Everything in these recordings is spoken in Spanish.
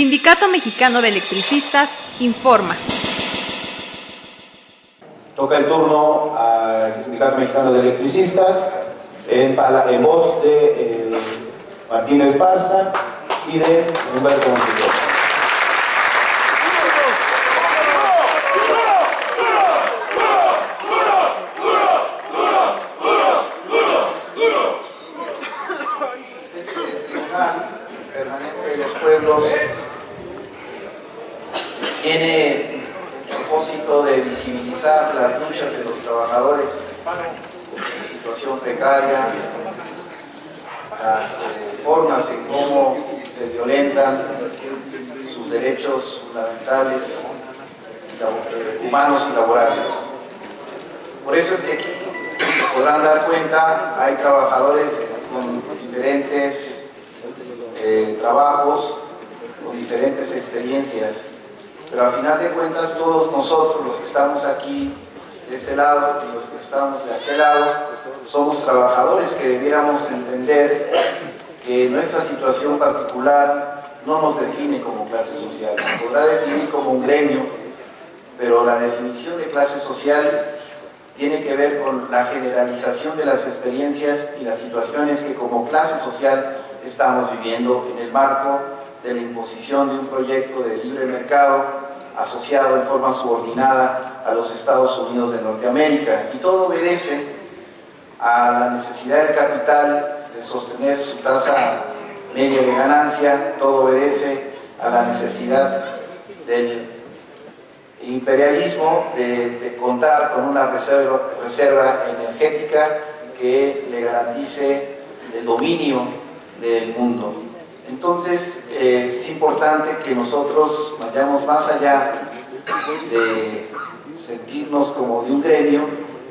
Sindicato Mexicano de Electricistas informa. Toca el turno al Sindicato Mexicano de Electricistas en voz de Martín Esparza y de Humberto Montero. Permanente de los pueblos tiene el propósito de visibilizar las luchas de los trabajadores en situación precaria, las formas en cómo se violentan sus derechos fundamentales, humanos y laborales. Por eso es que aquí, se podrán dar cuenta, hay trabajadores con diferentes trabajos, con diferentes experiencias, pero al final de cuentas todos nosotros, los que estamos aquí de este lado y los que estamos de aquel lado, somos trabajadores que debiéramos entender que nuestra situación particular no nos define como clase social, nos podrá definir como un gremio, pero la definición de clase social tiene que ver con la generalización de las experiencias y las situaciones que como clase social estamos viviendo en el marco de la imposición de un proyecto de libre mercado asociado en forma subordinada a los Estados Unidos de Norteamérica. Y todo obedece a la necesidad del capital de sostener su tasa media de ganancia, todo obedece a la necesidad del imperialismo de contar con una reserva energética que le garantice el dominio del mundo. Entonces es importante que nosotros vayamos más allá de sentirnos como de un gremio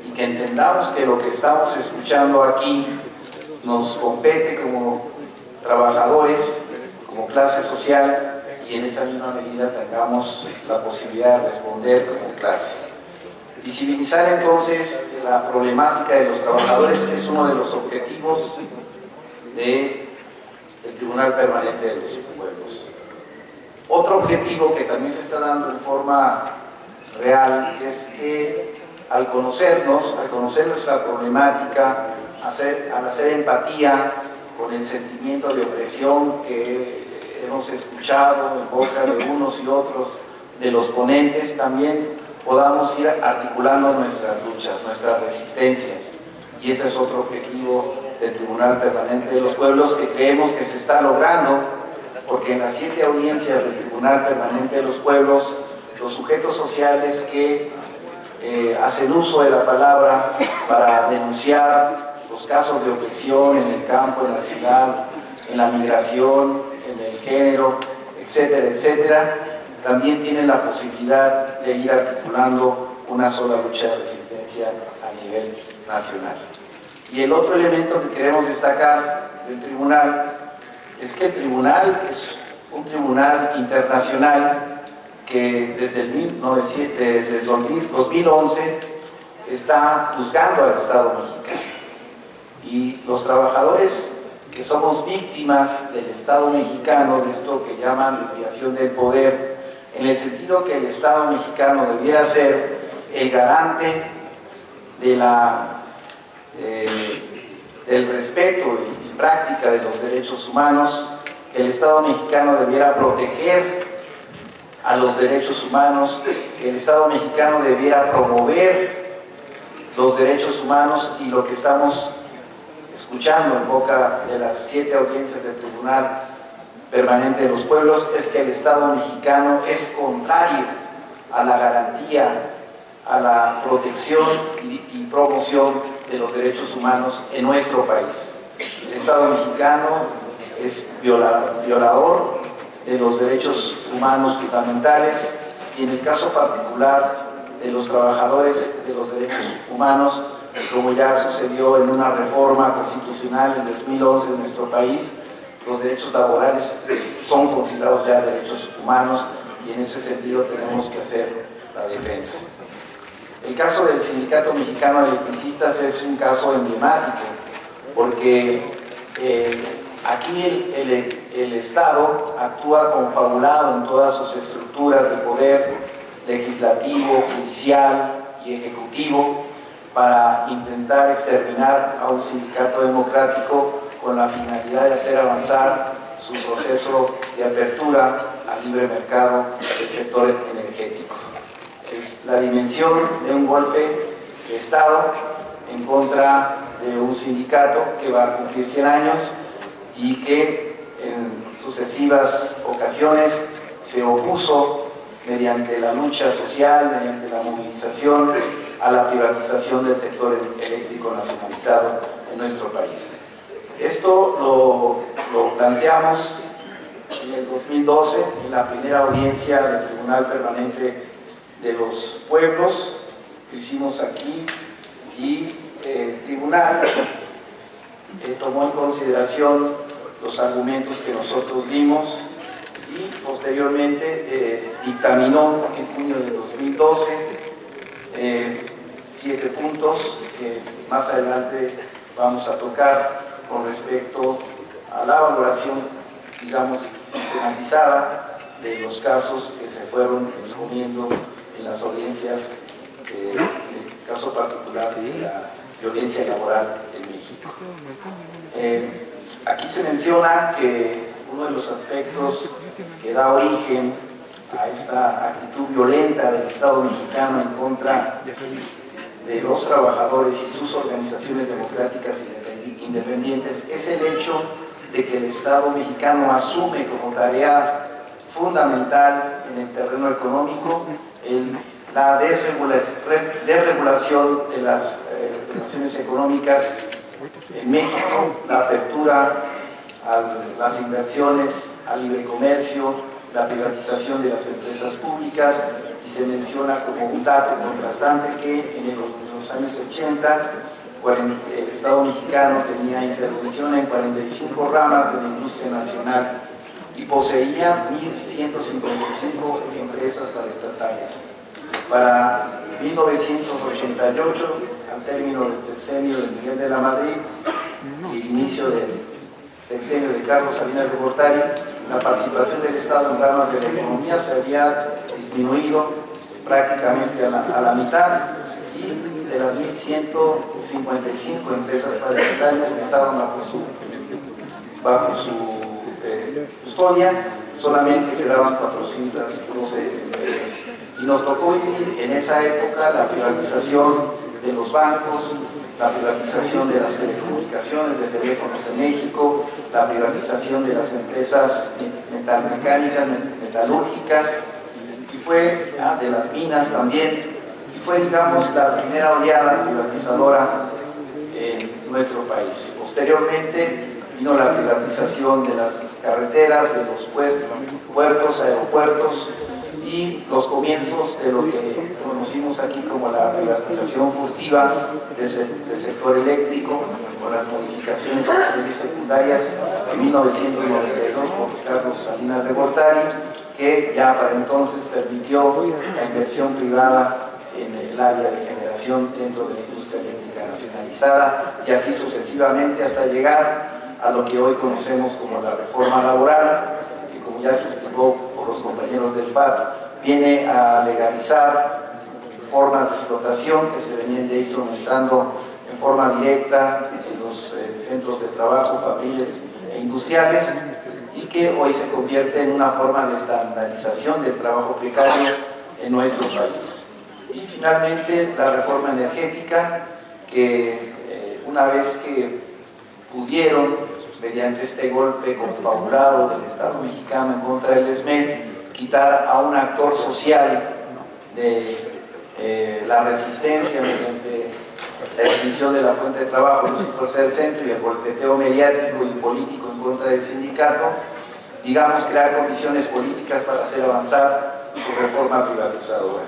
y que entendamos que lo que estamos escuchando aquí nos compete como trabajadores, como clase social, y en esa misma medida tengamos la posibilidad de responder como clase. Visibilizar entonces la problemática de los trabajadores es uno de los objetivos del Tribunal Permanente de los Pueblos. Otro objetivo que también se está dando en forma real es que al conocernos, al conocer nuestra problemática, al hacer empatía con el sentimiento de opresión que hemos escuchado en boca de unos y otros de los ponentes, también podamos ir articulando nuestras luchas, nuestras resistencias. Y ese es otro objetivo del Tribunal Permanente de los Pueblos que creemos que se está logrando, porque en las 7 audiencias del Tribunal Permanente de los Pueblos, los sujetos sociales que hacen uso de la palabra para denunciar los casos de opresión en el campo, en la ciudad, en la migración, en el género, etcétera, etcétera, también tienen la posibilidad de ir articulando una sola lucha de resistencia a nivel nacional. Y el otro elemento que queremos destacar del tribunal es que el tribunal es un tribunal internacional que desde el 2011 está juzgando al Estado mexicano. Y los trabajadores que somos víctimas del Estado mexicano, de esto que llaman desviación del poder, en el sentido que el Estado mexicano debiera ser el garante de del respeto y práctica de los derechos humanos, que el Estado mexicano debiera proteger a los derechos humanos, que el Estado mexicano debiera promover los derechos humanos, y lo que estamos escuchando en boca de las 7 audiencias del Tribunal Permanente de los Pueblos es que el Estado mexicano es contrario a la garantía, a la protección y promoción de los derechos humanos en nuestro país. El Estado mexicano es violador de los derechos humanos fundamentales, y en el caso particular de los trabajadores de los derechos humanos, como ya sucedió en una reforma constitucional en 2011 en nuestro país, los derechos laborales son considerados ya derechos humanos, y en ese sentido tenemos que hacer la defensa. El caso del Sindicato Mexicano de Electricistas es un caso emblemático, porque aquí el el Estado actúa confabulado en todas sus estructuras de poder legislativo, judicial y ejecutivo para intentar exterminar a un sindicato democrático con la finalidad de hacer avanzar su proceso de apertura al libre mercado del sector energético. Es la dimensión de un golpe de Estado en contra de un sindicato que va a cumplir 100 años y que en sucesivas ocasiones se opuso mediante la lucha social, mediante la movilización a la privatización del sector eléctrico nacionalizado en nuestro país. Esto lo planteamos en el 2012 en la primera audiencia del Tribunal Permanente de los Pueblos que hicimos aquí, y el tribunal tomó en consideración los argumentos que nosotros dimos y posteriormente dictaminó en junio de 2012 7 puntos que más adelante vamos a tocar con respecto a la valoración, digamos, sistematizada de los casos que se fueron exponiendo en las audiencias, en el caso particular de la violencia laboral en México. Aquí se menciona que uno de los aspectos que da origen a esta actitud violenta del Estado mexicano en contra de los trabajadores y sus organizaciones democráticas independientes es el hecho de que el Estado mexicano asume como tarea fundamental en el terreno económico la desregulación de las relaciones económicas en México, la apertura a las inversiones, al libre comercio, la privatización de las empresas públicas, y se menciona como un dato contrastante que en los años 80 el Estado mexicano tenía intervención en 45 ramas de la industria nacional y poseía 1.155 empresas paraestatales. Para 1988, al término del sexenio de Miguel de la Madrid y el inicio del sexenio de Carlos Salinas de Gortari, la participación del Estado en ramas de la economía se había disminuido prácticamente a la mitad, y de las 1.155 empresas paraestatales que estaban bajo su custodia, solamente quedaban 412 empresas. Y nos tocó vivir en esa época la privatización de los bancos, la privatización de las telecomunicaciones, de teléfonos de México, la privatización de las empresas metalmecánicas, metalúrgicas, y fue de las minas también, y fue, digamos, la primera oleada privatizadora en nuestro país. Posteriormente vino la privatización de las carreteras, de los puertos, aeropuertos, y los comienzos de lo que conocimos aquí como la privatización furtiva del sector eléctrico, con las modificaciones secundarias en 1992 por Carlos Salinas de Gortari, que ya para entonces permitió la inversión privada en el área de generación dentro de la industria eléctrica nacionalizada, y así sucesivamente hasta llegar a lo que hoy conocemos como la reforma laboral, que, como ya se explicó por los compañeros del FAT, viene a legalizar formas de explotación que se venían ya instrumentando en forma directa en los centros de trabajo, fabriles e industriales, y que hoy se convierte en una forma de estandarización del trabajo precario en nuestro país. Y finalmente la reforma energética, que una vez que pudieron, mediante este golpe confabulado del Estado mexicano en contra del ESME, quitar a un actor social de la resistencia mediante la extinción de la fuente de trabajo, Luz y Fuerza del Centro, y el golpeteo mediático y político en contra del sindicato, digamos, crear condiciones políticas para hacer avanzar su reforma privatizadora.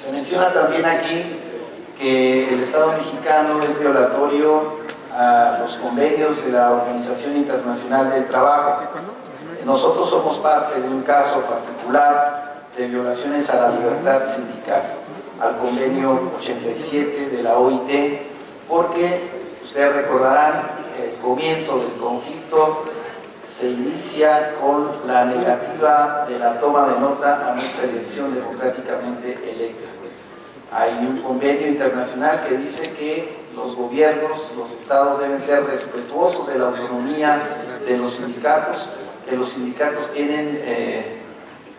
Se menciona también aquí que el Estado mexicano es violatorio a los convenios de la Organización Internacional del Trabajo. Nosotros somos parte de un caso particular de violaciones a la libertad sindical, al convenio 87 de la OIT, porque ustedes recordarán el comienzo del conflicto se inicia con la negativa de la toma de nota a nuestra elección democráticamente electa. Hay un convenio internacional que dice que los gobiernos, los estados deben ser respetuosos de la autonomía de los sindicatos, que los sindicatos tienen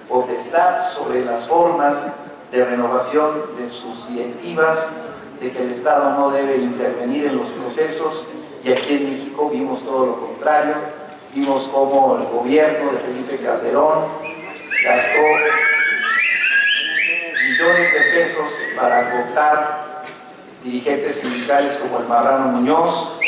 potestad sobre las formas de renovación de sus directivas, de que el Estado no debe intervenir en los procesos, y aquí en México vimos todo lo contrario. Vimos cómo el gobierno de Felipe Calderón gastó millones de pesos para cooptar dirigentes sindicales como el Marrano Muñoz,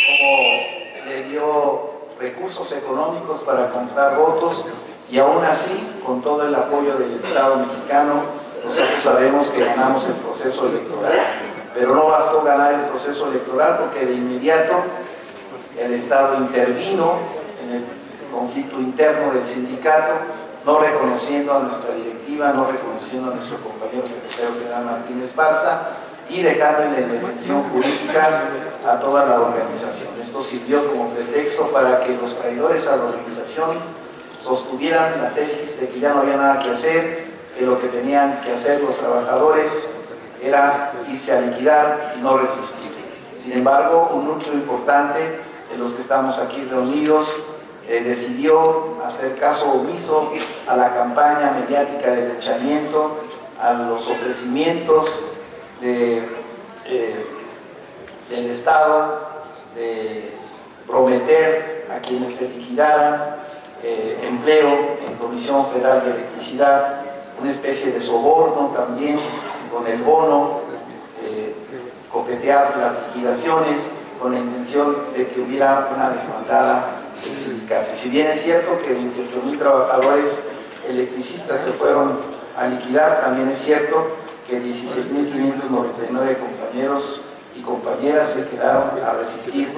cómo le dio recursos económicos para comprar votos, y aún así, con todo el apoyo del Estado mexicano, nosotros sabemos que ganamos el proceso electoral. Pero no bastó ganar el proceso electoral, porque de inmediato el Estado intervino en el conflicto interno del sindicato, no reconociendo a nuestra directiva, no reconociendo a nuestro compañero secretario general Martínez Barza, y dejando en la indefensión jurídica a toda la organización. Esto sirvió como pretexto para que los traidores a la organización sostuvieran la tesis de que ya no había nada que hacer, que lo que tenían que hacer los trabajadores era irse a liquidar y no resistir. Sin embargo, un núcleo importante de los que estamos aquí reunidos decidió hacer caso omiso a la campaña mediática de linchamiento, a los ofrecimientos del Estado de prometer a quienes se liquidaran empleo en Comisión Federal de Electricidad, una especie de soborno también con el bono, coquetear las liquidaciones con la intención de que hubiera una desbandada del sindicato. Y si bien es cierto que 28,000 trabajadores electricistas se fueron a liquidar, también es cierto que 16,599 compañeros y compañeras se quedaron a resistir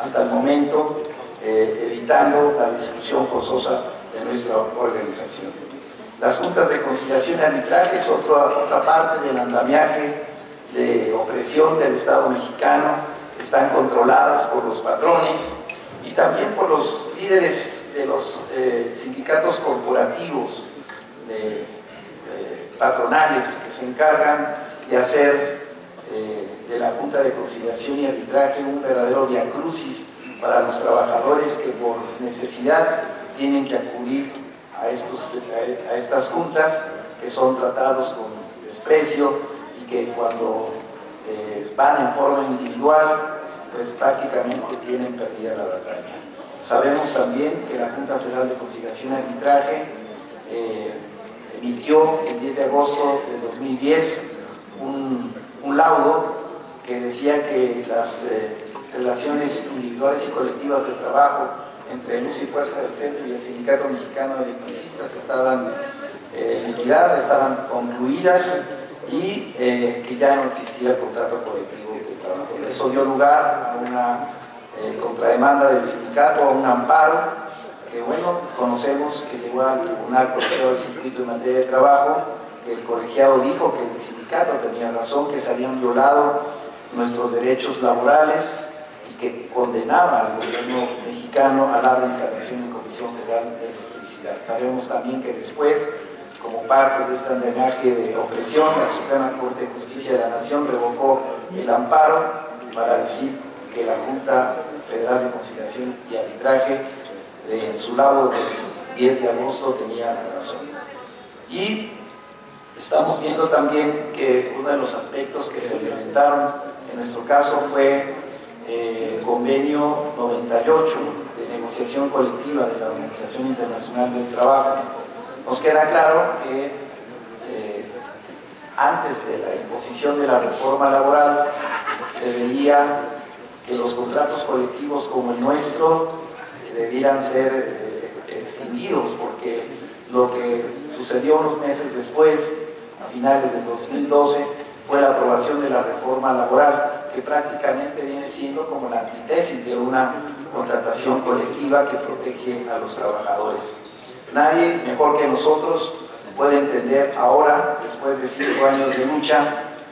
hasta el momento, evitando la disolución forzosa de nuestra organización. Las juntas de conciliación y arbitraje es otra parte del andamiaje de opresión del Estado mexicano. Están controladas por los patrones y también por los líderes de los sindicatos corporativos patronales, que se encargan de hacer de la Junta de Conciliación y Arbitraje un verdadero viacrucis para los trabajadores que por necesidad tienen que acudir a estas juntas, que son tratados con desprecio y que cuando van en forma individual, pues prácticamente tienen perdida la batalla. Sabemos también que la Junta Federal de Conciliación y Arbitraje emitió el 10 de agosto de 2010 un laudo que decía que las relaciones individuales y colectivas de trabajo entre Luz y Fuerza del Centro y el Sindicato Mexicano de Electricistas estaban liquidadas, estaban concluidas, y que ya no existía el contrato colectivo de trabajo. Eso dio lugar a una contrademanda del sindicato, a un amparo, que bueno, conocemos que llegó al Tribunal Colegiado del Circuito en materia de trabajo, que el colegiado dijo que el sindicato tenía razón, que se habían violado nuestros derechos laborales, y que condenaba al gobierno mexicano a la reinstalación en Comisión Federal de Electricidad. Sabemos también que después, como parte de este andamiaje de opresión, la Suprema Corte de Justicia de la Nación revocó el amparo para decir que la Junta Federal de Conciliación y Arbitraje, en su laudo del 10 de agosto, tenía razón. Y estamos viendo también que uno de los aspectos que se implementaron en nuestro caso fue el convenio 98 de negociación colectiva de la Organización Internacional del Trabajo. Nos queda claro que antes de la imposición de la reforma laboral se veía que los contratos colectivos como el nuestro debieran ser extinguidos, porque lo que sucedió unos meses después, a finales de 2012, fue la aprobación de la reforma laboral, que prácticamente viene siendo como la antítesis de una contratación colectiva que protege a los trabajadores. Nadie mejor que nosotros puede entender ahora, después de 5 años de lucha,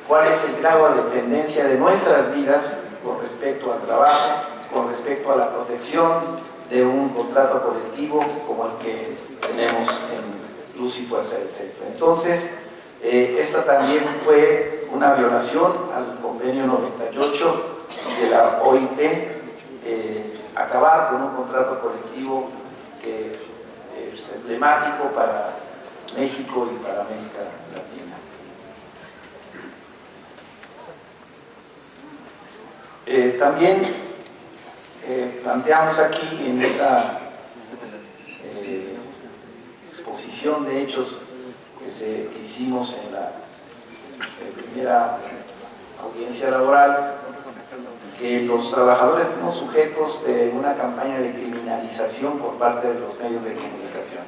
cuál es el grado de dependencia de nuestras vidas con respecto al trabajo, con respecto a la protección de un contrato colectivo como el que tenemos en Luz y Fuerza del Centro. Entonces, esta también fue una violación al convenio 98 de la OIT, acabar con un contrato colectivo que es emblemático para México y para América Latina. También planteamos aquí en esa exposición de hechos que hicimos en la primera audiencia laboral, que los trabajadores fuimos sujetos de una campaña de criminalización por parte de los medios de comunicación,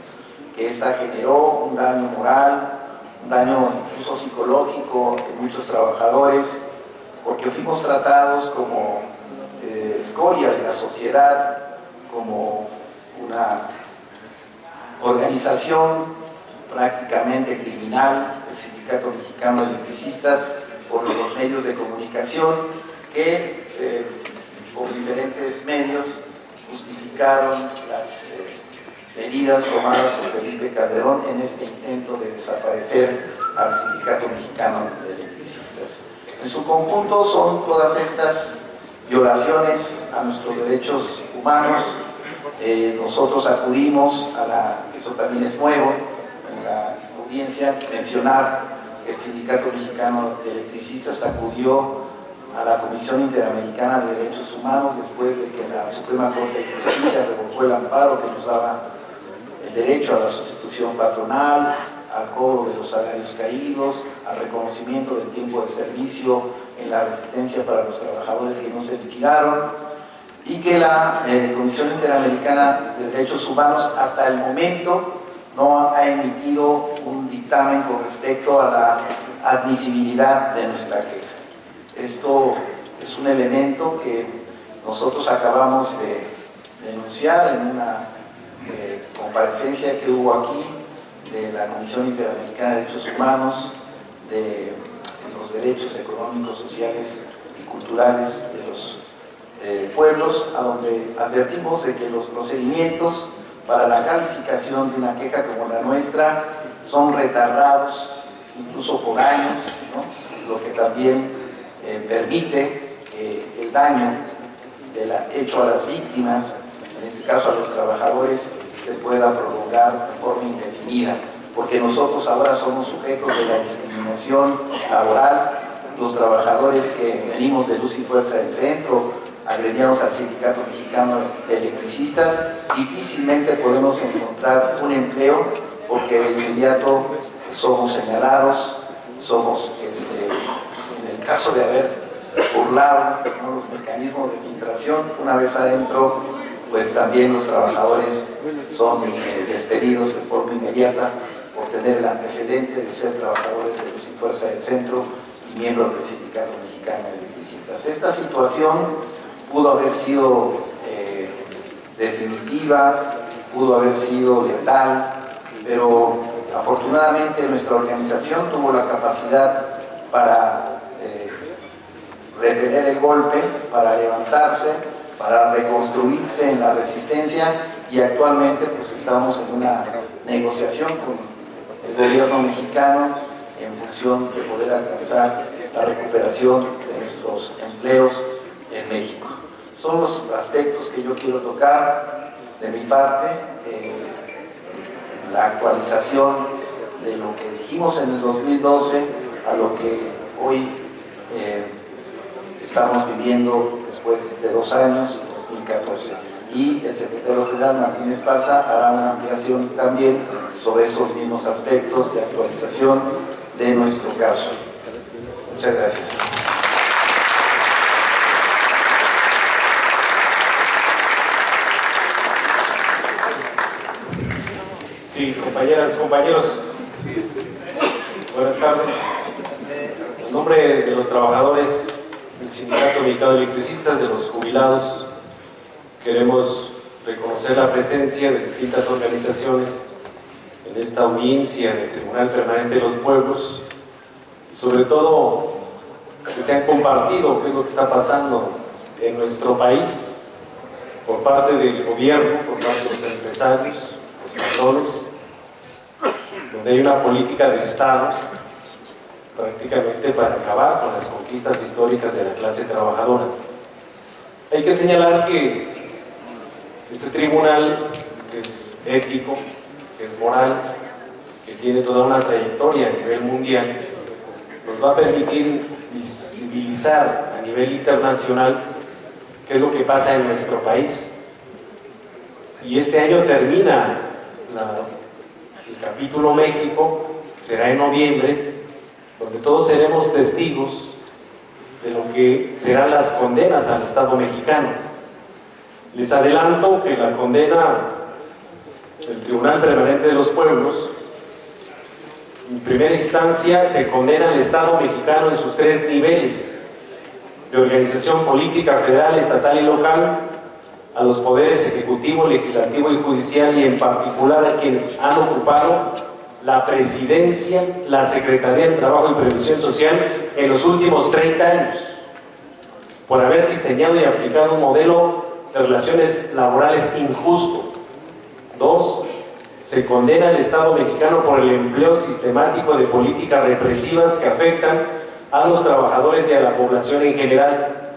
que esta generó un daño moral, un daño incluso psicológico de muchos trabajadores, porque fuimos tratados como escoria de la sociedad, como una organización prácticamente criminal, el Sindicato Mexicano de Electricistas, por los medios de comunicación que por diferentes medios justificaron las medidas tomadas por Felipe Calderón en este intento de desaparecer al Sindicato Mexicano de Electricistas. En su conjunto son todas estas violaciones a nuestros derechos humanos. Nosotros acudimos eso también es nuevo en la audiencia, mencionar que el Sindicato Mexicano de Electricistas acudió a la Comisión Interamericana de Derechos Humanos después de que la Suprema Corte de Justicia revocó el amparo que nos daba el derecho a la sustitución patronal, al cobro de los salarios caídos, al reconocimiento del tiempo de servicio en la resistencia para los trabajadores que no se liquidaron, y que la Comisión Interamericana de Derechos Humanos hasta el momento no ha emitido un dictamen con respecto a la admisibilidad de nuestra queja. Esto es un elemento que nosotros acabamos de denunciar en una comparecencia que hubo aquí de la Comisión Interamericana de Derechos Humanos, de los derechos económicos, sociales y culturales de los pueblos, a donde advertimos de que los procedimientos para la calificación de una queja como la nuestra son retardados, incluso por años, ¿no? Lo que también permite que el daño hecho a las víctimas, en este caso a los trabajadores, se pueda prolongar de forma indefinida, porque nosotros ahora somos sujetos de la discriminación laboral. Los trabajadores que venimos de Luz y Fuerza del Centro, agrediados al Sindicato Mexicano de Electricistas, difícilmente podemos encontrar un empleo porque de inmediato somos señalados, somos, en el caso de haber burlado, ¿no?, los mecanismos de filtración, una vez adentro, pues también los trabajadores son despedidos de forma inmediata por tener el antecedente de ser trabajadores de Luz y Fuerza del Centro y miembros del Sindicato Mexicano de Electricistas. Esta situación pudo haber sido definitiva, pudo haber sido letal, pero afortunadamente nuestra organización tuvo la capacidad para repeler el golpe, para levantarse, para reconstruirse en la resistencia, y actualmente pues estamos en una negociación con el gobierno mexicano en función de poder alcanzar la recuperación de nuestros empleos en México. Son los aspectos que yo quiero tocar de mi parte, la actualización de lo que dijimos en el 2012 a lo que hoy estamos viviendo después de 2 años, 2014. Y el secretario general Martín Esparza hará una ampliación también sobre esos mismos aspectos de actualización de nuestro caso. Muchas gracias. Sí, compañeras, compañeros, buenas tardes. En nombre de los trabajadores del Sindicato Mexicano de Electricistas, de los jubilados, queremos reconocer la presencia de distintas organizaciones en esta audiencia del Tribunal Permanente de los Pueblos, y sobre todo que se han compartido qué es lo que está pasando en nuestro país por parte del gobierno, por parte de los empresarios, los patrones, donde hay una política de Estado prácticamente para acabar con las conquistas históricas de la clase trabajadora. Hay que señalar que este tribunal, que es ético, que es moral, que tiene toda una trayectoria a nivel mundial, nos va a permitir visibilizar a nivel internacional qué es lo que pasa en nuestro país. Y este año termina el capítulo México, será en noviembre, donde todos seremos testigos de lo que serán las condenas al Estado mexicano. Les adelanto que la condena del Tribunal Permanente de los Pueblos, en primera instancia, se condena al Estado mexicano en sus 3 niveles de organización política federal, estatal y local, a los poderes ejecutivo, legislativo y judicial, y en particular a quienes han ocupado la presidencia, la Secretaría del Trabajo y Previsión Social en los últimos 30 años, por haber diseñado y aplicado un modelo de relaciones laborales injusto. 2. Se condena al Estado mexicano por el empleo sistemático de políticas represivas que afectan a los trabajadores y a la población en general.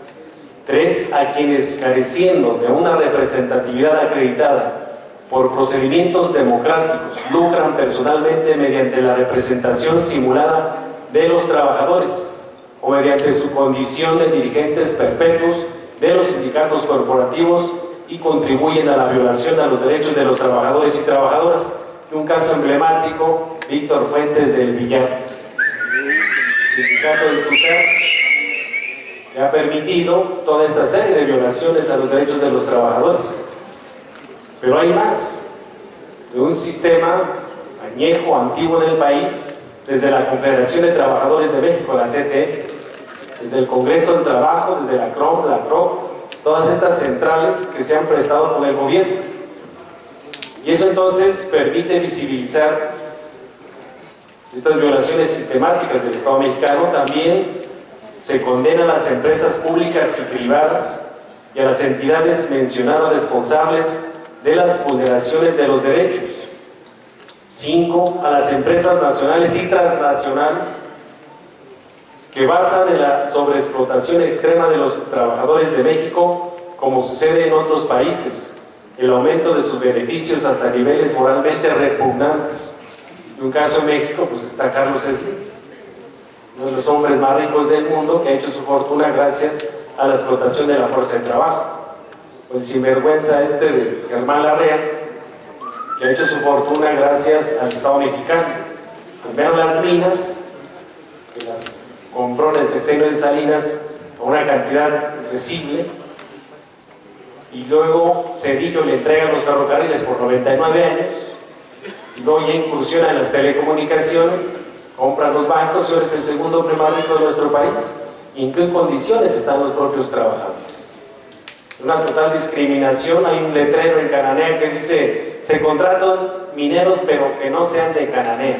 3. A quienes, careciendo de una representatividad acreditada por procedimientos democráticos, lucran personalmente mediante la representación simulada de los trabajadores o mediante su condición de dirigentes perpetuos de los sindicatos corporativos y contribuyen a la violación a los derechos de los trabajadores y trabajadoras. Un caso emblemático, Víctor Fuentes del Villar. El sindicato del SUTER que ha permitido toda esta serie de violaciones a los derechos de los trabajadores. Pero hay más, de un sistema añejo, antiguo en el país, desde la Confederación de Trabajadores de México, la CTE, desde el Congreso del Trabajo, desde la CROM, la CROC, todas estas centrales que se han prestado con el gobierno. Y eso entonces permite visibilizar estas violaciones sistemáticas del Estado mexicano. También se condena a las empresas públicas y privadas y a las entidades mencionadas responsables de las vulneraciones de los derechos. 5. A las empresas nacionales y transnacionales que basan en la sobreexplotación extrema de los trabajadores de México, como sucede en otros países, el aumento de sus beneficios hasta niveles moralmente repugnantes. En un caso en México, pues está Carlos Slim, uno de los hombres más ricos del mundo, que ha hecho su fortuna gracias a la explotación de la fuerza de trabajo. O el sinvergüenza de Germán Larrea, que ha hecho su fortuna gracias al Estado mexicano. Primero las minas, que las compró en el sexenio de Salinas a una cantidad irrisible, y luego Cedillo le entrega los ferrocarriles por 99 años, y luego ya incursiona en las telecomunicaciones, compra los bancos y ahora es el segundo hombre más rico de nuestro país. ¿Y en qué condiciones están los propios trabajadores? Una total discriminación. Hay un letrero en Cananea que dice: se contratan mineros pero que no sean de Cananea.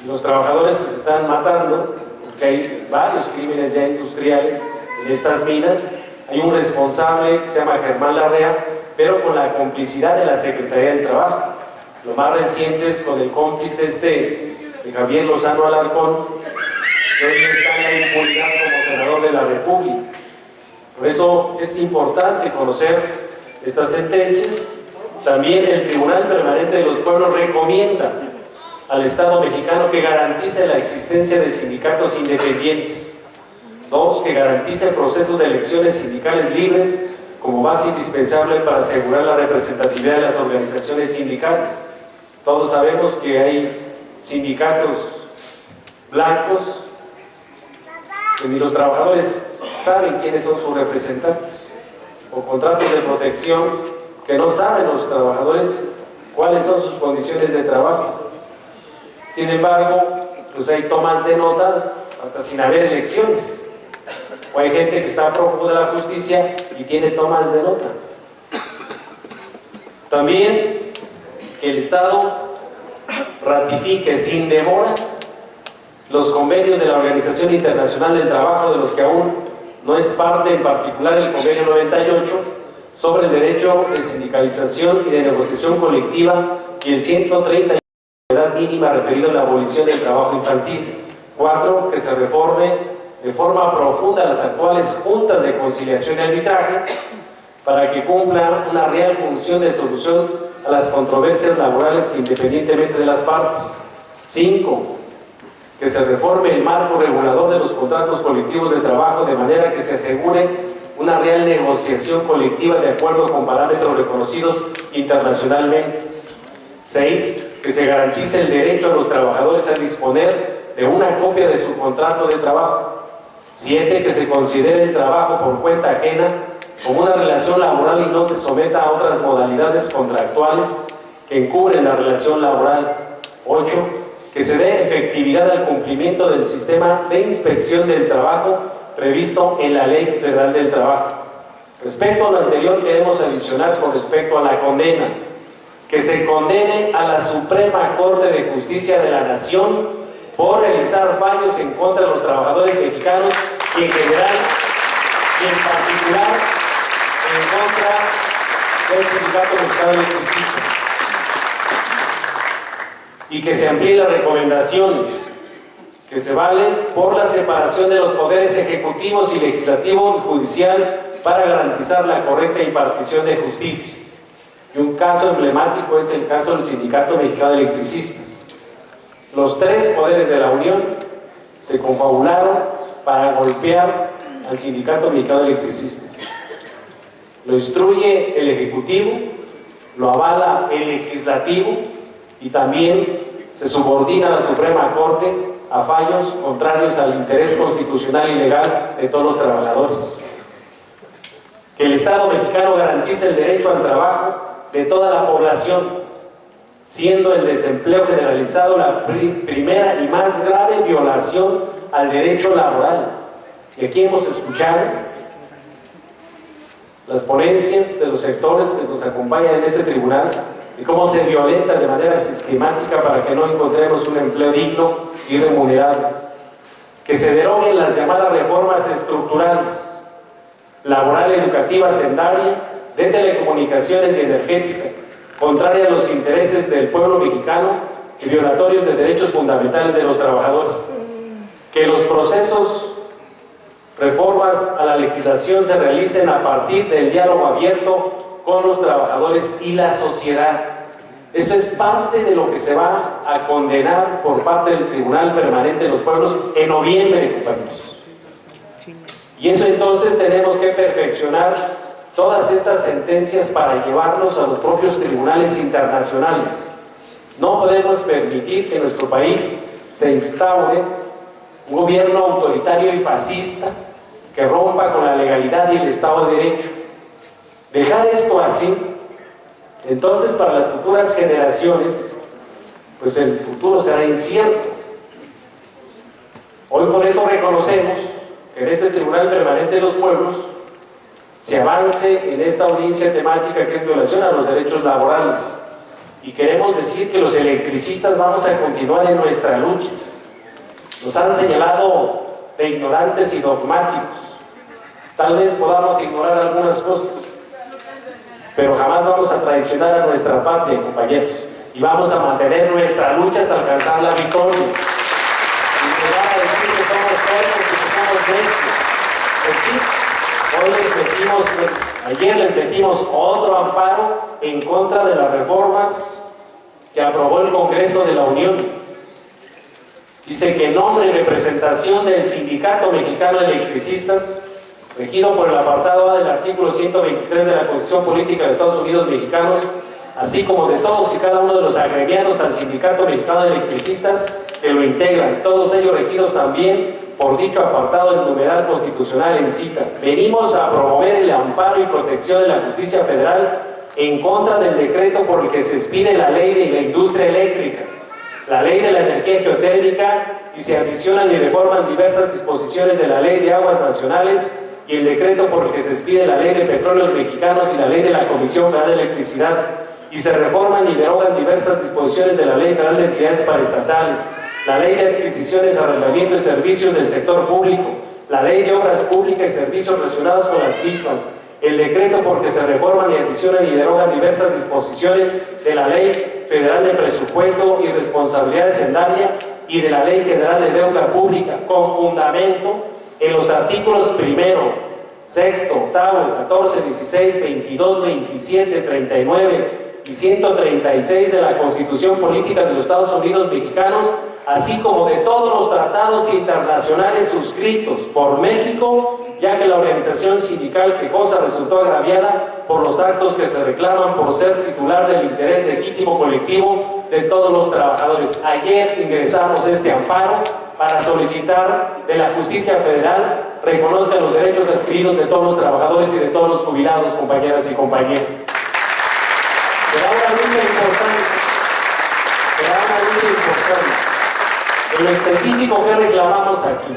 Los trabajadores que se están matando, porque hay varios crímenes ya industriales en estas minas. Hay un responsable que se llama Germán Larrea, pero con la complicidad de la Secretaría del Trabajo. Lo más reciente es con el cómplice de Javier Lozano Alarcón, que hoy está en la impunidad como senador de la República. Por eso es importante conocer estas sentencias. También el Tribunal Permanente de los Pueblos recomienda al Estado mexicano que garantice la existencia de sindicatos independientes. 2. Que garantice procesos de elecciones sindicales libres como base indispensable para asegurar la representatividad de las organizaciones sindicales. Todos sabemos que hay sindicatos blancos que ni los trabajadores saben quiénes son sus representantes, o contratos de protección que no saben los trabajadores cuáles son sus condiciones de trabajo. Sin embargo, pues hay tomas de nota hasta sin haber elecciones, o hay gente que está prófugo de la justicia y tiene tomas de nota. También que el Estado ratifique sin demora los convenios de la Organización Internacional del Trabajo, de los que aún no es parte en particular del convenio 98 sobre el derecho de sindicalización y de negociación colectiva y el 130 de edad mínima referido a la abolición del trabajo infantil. 4. Que se reforme de forma profunda las actuales juntas de conciliación y arbitraje para que cumplan una real función de solución a las controversias laborales independientemente de las partes. 5. Que se reforme el marco regulador de los contratos colectivos de trabajo de manera que se asegure una real negociación colectiva de acuerdo con parámetros reconocidos internacionalmente. 6. Que se garantice el derecho a los trabajadores a disponer de una copia de su contrato de trabajo. 7. Que se considere el trabajo por cuenta ajena como una relación laboral y no se someta a otras modalidades contractuales que encubren la relación laboral. 8. Que se dé efectividad al cumplimiento del sistema de inspección del trabajo previsto en la Ley Federal del Trabajo. Respecto a lo anterior, queremos adicionar con respecto a la condena, que se condene a la Suprema Corte de Justicia de la Nación por realizar fallos en contra de los trabajadores mexicanos y en general y en particular en contra del Sindicato Mexicano de Electricistas, y que se amplíen las recomendaciones que se valen por la separación de los poderes ejecutivos y legislativo y judicial para garantizar la correcta impartición de justicia. Y un caso emblemático es el caso del Sindicato Mexicano de Electricistas. Los 3 poderes de la Unión se confabularon para golpear al Sindicato Mexicano de Electricistas. Lo instruye el Ejecutivo, lo avala el Legislativo y también se subordina a la Suprema Corte a fallos contrarios al interés constitucional y legal de todos los trabajadores. Que el Estado mexicano garantice el derecho al trabajo de toda la población, siendo el desempleo generalizado la primera y más grave violación al derecho laboral. Y aquí hemos escuchado las ponencias de los sectores que nos acompañan en este tribunal y cómo se violenta de manera sistemática para que no encontremos un empleo digno y remunerado. Que se deroguen las llamadas reformas estructurales, laboral, educativa, hacendaria, de telecomunicaciones y energética, contraria a los intereses del pueblo mexicano y violatorios de derechos fundamentales de los trabajadores. Que los procesos reformas a la legislación se realicen a partir del diálogo abierto con los trabajadores y la sociedad. Esto es parte de lo que se va a condenar por parte del Tribunal Permanente de los Pueblos en noviembre, compañeros. Y eso entonces tenemos que perfeccionar todas estas sentencias para llevarlos a los propios tribunales internacionales. No podemos permitir que en nuestro país se instaure un gobierno autoritario y fascista que rompa con la legalidad y el Estado de Derecho. Dejar esto así, entonces para las futuras generaciones, pues el futuro será incierto. Hoy por eso reconocemos que en este Tribunal Permanente de los Pueblos se avance en esta audiencia temática que es violación a los derechos laborales. Y queremos decir que los electricistas vamos a continuar en nuestra lucha. Nos han señalado de ignorantes y dogmáticos. Tal vez podamos ignorar algunas cosas, pero jamás vamos a traicionar a nuestra patria, compañeros, y vamos a mantener nuestra lucha hasta alcanzar la victoria. Y me van a decir que somos fuertes y que somos necios. Pues sí, ayer les metimos otro amparo en contra de las reformas que aprobó el Congreso de la Unión. Dice que en nombre y representación del Sindicato Mexicano de Electricistas, regido por el apartado A del artículo 123 de la Constitución Política de Estados Unidos Mexicanos, así como de todos y cada uno de los agremiados al Sindicato Mexicano de Electricistas que lo integran, todos ellos regidos también por dicho apartado del numeral constitucional en cita. Venimos a promover el amparo y protección de la justicia federal en contra del decreto por el que se expide la ley de la industria eléctrica, la ley de la energía geotérmica, y se adicionan y reforman diversas disposiciones de la ley de aguas nacionales y el decreto por el que se expide la ley de petróleos mexicanos y la ley de la Comisión Federal de Electricidad, y se reforman y derogan diversas disposiciones de la ley federal de entidades paraestatales, la ley de adquisiciones, arrendamiento y servicios del sector público, la Ley de Obras Públicas y Servicios relacionados con las mismas, el decreto por que se reforman y adicionan y derogan diversas disposiciones de la Ley Federal de Presupuesto y Responsabilidad Hacendaria y de la Ley General de Deuda Pública, con fundamento en los artículos 1º, 6º, 8º, 14, 16, 22, 27, 39 y 136 de la Constitución Política de los Estados Unidos Mexicanos, así como de todos los tratados internacionales suscritos por México, ya que la organización sindical quejosa resultó agraviada por los actos que se reclaman por ser titular del interés legítimo colectivo de todos los trabajadores. Ayer ingresamos este amparo para solicitar de la justicia federal reconozca los derechos adquiridos de todos los trabajadores y de todos los jubilados, compañeras y compañeros. Será una lucha importante. En lo específico que reclamamos aquí,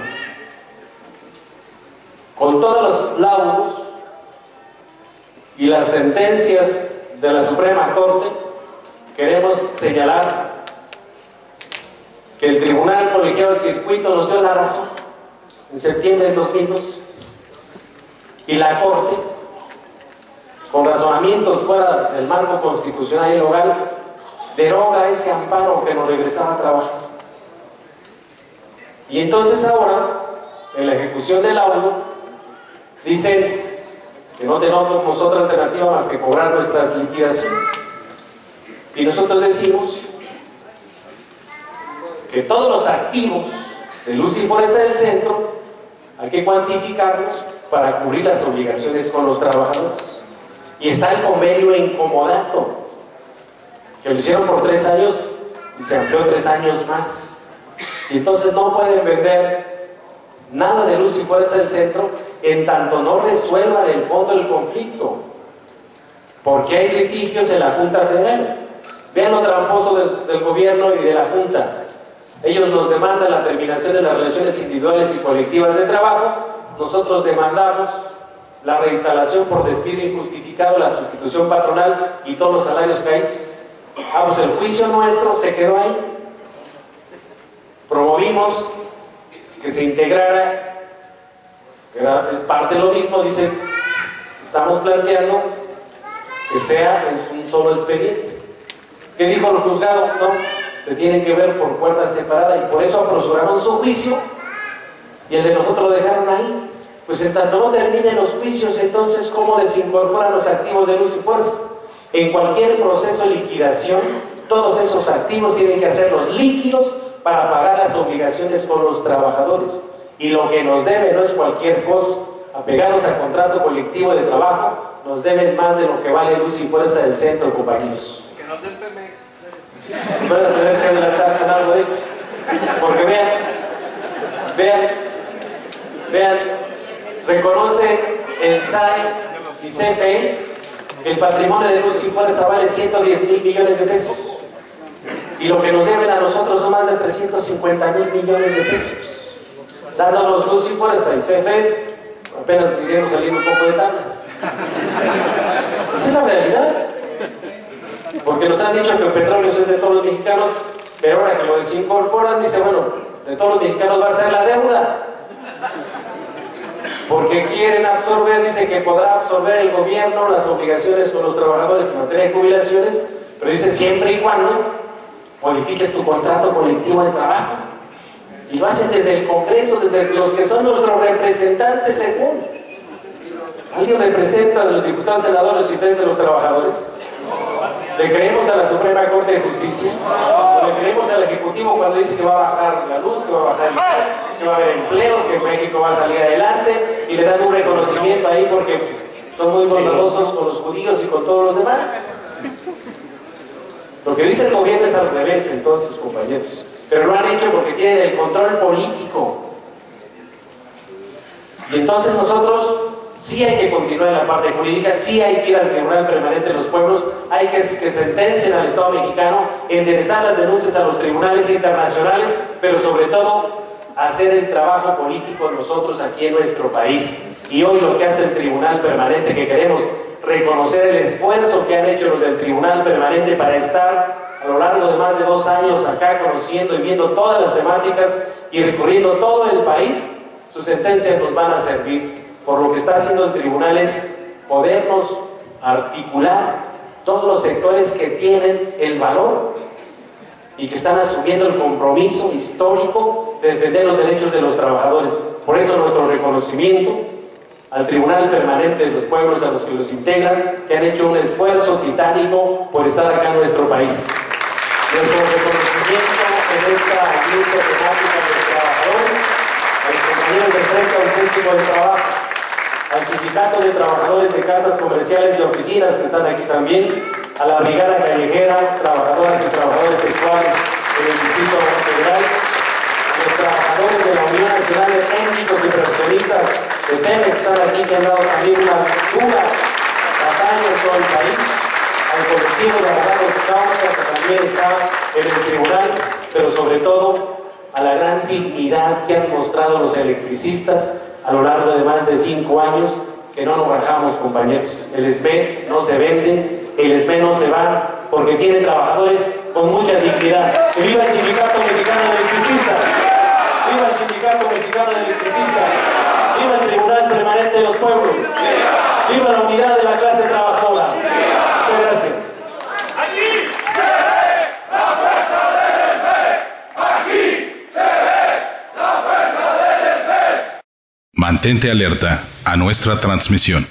con todos los laudos y las sentencias de la Suprema Corte, queremos señalar que el Tribunal Colegiado del Circuito nos dio la razón en septiembre de 2002 y la Corte, con razonamientos fuera del marco constitucional y legal, deroga ese amparo que nos regresaba a trabajar. Y entonces ahora, en la ejecución del laudo, dicen que no tenemos otra alternativa más que cobrar nuestras liquidaciones. Y nosotros decimos que todos los activos de Luz y Fuerza del Centro hay que cuantificarlos para cubrir las obligaciones con los trabajadores. Y está el convenio en comodato, que lo hicieron por 3 años y se amplió 3 años más. Y entonces no pueden vender nada de Luz y Fuerza del Centro en tanto no resuelvan el fondo del conflicto, porque hay litigios en la Junta Federal. Vean lo tramposo del gobierno y de la Junta. Ellos nos demandan la terminación de las relaciones individuales y colectivas de trabajo, nosotros demandamos la reinstalación por despido injustificado, la sustitución patronal y todos los salarios caídos. Vamos, el juicio nuestro se quedó ahí. Promovimos que se integrara, es parte de lo mismo, dice, estamos planteando que sea en un solo expediente. ¿Qué dijo el juzgado? No, se tienen que ver por puerta separada y por eso apresuraron su juicio y el de nosotros lo dejaron ahí. Pues en tanto no terminen los juicios, entonces ¿cómo desincorporan los activos de Luz y Fuerza? En cualquier proceso de liquidación, todos esos activos tienen que hacerlos líquidos para pagar las obligaciones con los trabajadores. Y lo que nos debe no es cualquier cosa. Apegados al contrato colectivo de trabajo, nos deben más de lo que vale Luz y Fuerza del Centro, compañeros. Que nos den Pemex. Sí, van a tener que adelantar con algo de ellos. Porque vean, reconoce el SAE y CFE que el patrimonio de Luz y Fuerza vale 110,000 millones de pesos. Y lo que nos deben a nosotros son más de 350,000 millones de pesos. Dándonos Luz y Fuerza y CFE, apenas iremos saliendo un poco de tablas. Esa es la realidad. Porque nos han dicho que el petróleo es de todos los mexicanos, pero ahora que lo desincorporan, dice, bueno, de todos los mexicanos va a ser la deuda. Porque quieren absorber, dice que podrá absorber el gobierno las obligaciones con los trabajadores en materia de jubilaciones, pero dice siempre y cuando modifiques tu contrato colectivo de trabajo. Y lo hacen desde el Congreso, desde los que son nuestros representantes según. ¿Alguien representa de los diputados, senadores y representantes de los trabajadores? ¿Le creemos a la Suprema Corte de Justicia? ¿O le creemos al Ejecutivo cuando dice que va a bajar la luz, que va a bajar el gas, que va a haber empleos, que México va a salir adelante y le dan un reconocimiento ahí porque son muy bondadosos con los judíos y con todos los demás? Lo que dice el gobierno es al revés, entonces, compañeros. Pero lo han hecho porque tienen el control político. Y entonces nosotros sí hay que continuar en la parte jurídica, sí hay que ir al Tribunal Permanente de los Pueblos, hay que sentencien al Estado mexicano, enderezar las denuncias a los tribunales internacionales, pero sobre todo hacer el trabajo político nosotros aquí en nuestro país. Y hoy lo que hace el Tribunal Permanente, que queremos reconocer el esfuerzo que han hecho los del Tribunal Permanente para estar a lo largo de más de 2 años acá conociendo y viendo todas las temáticas y recorriendo todo el país, sus sentencias nos van a servir. Por lo que está haciendo el tribunal es podernos articular todos los sectores que tienen el valor y que están asumiendo el compromiso histórico de defender los derechos de los trabajadores. Por eso nuestro reconocimiento al Tribunal Permanente de los Pueblos, a los que los integran, que han hecho un esfuerzo titánico por estar acá en nuestro país. Nuestro reconocimiento en esta lucha temática de los trabajadores, a los compañeros de Frente Auténtico del Trabajo, al Sindicato de Trabajadores de Casas Comerciales y Oficinas, que están aquí también, a la Brigada Callejera, trabajadoras y trabajadores sexuales en el Distrito Federal, a los trabajadores de la Unión Nacional de Técnicos y Profesionistas de TEMEX, que están aquí, que han dado también una dura batalla en todo el país, al colectivo de abogados Causa, que también está en el tribunal, pero sobre todo a la gran dignidad que han mostrado los electricistas a lo largo de más de 5 años, que no nos bajamos, compañeros. El SME no se vende, el SME no se va, porque tiene trabajadores con mucha dignidad. ¡Que viva el Sindicato Mexicano de Electricistas! ¡Viva el Sindicato Mexicano de Electricistas! ¡Viva el Tribunal Permanente de los Pueblos! ¡Viva la unidad de la clase trabajadora! Muchas gracias. Aquí se ve la fuerza del SME. Aquí se ve la fuerza del SME. Mantente alerta a nuestra transmisión.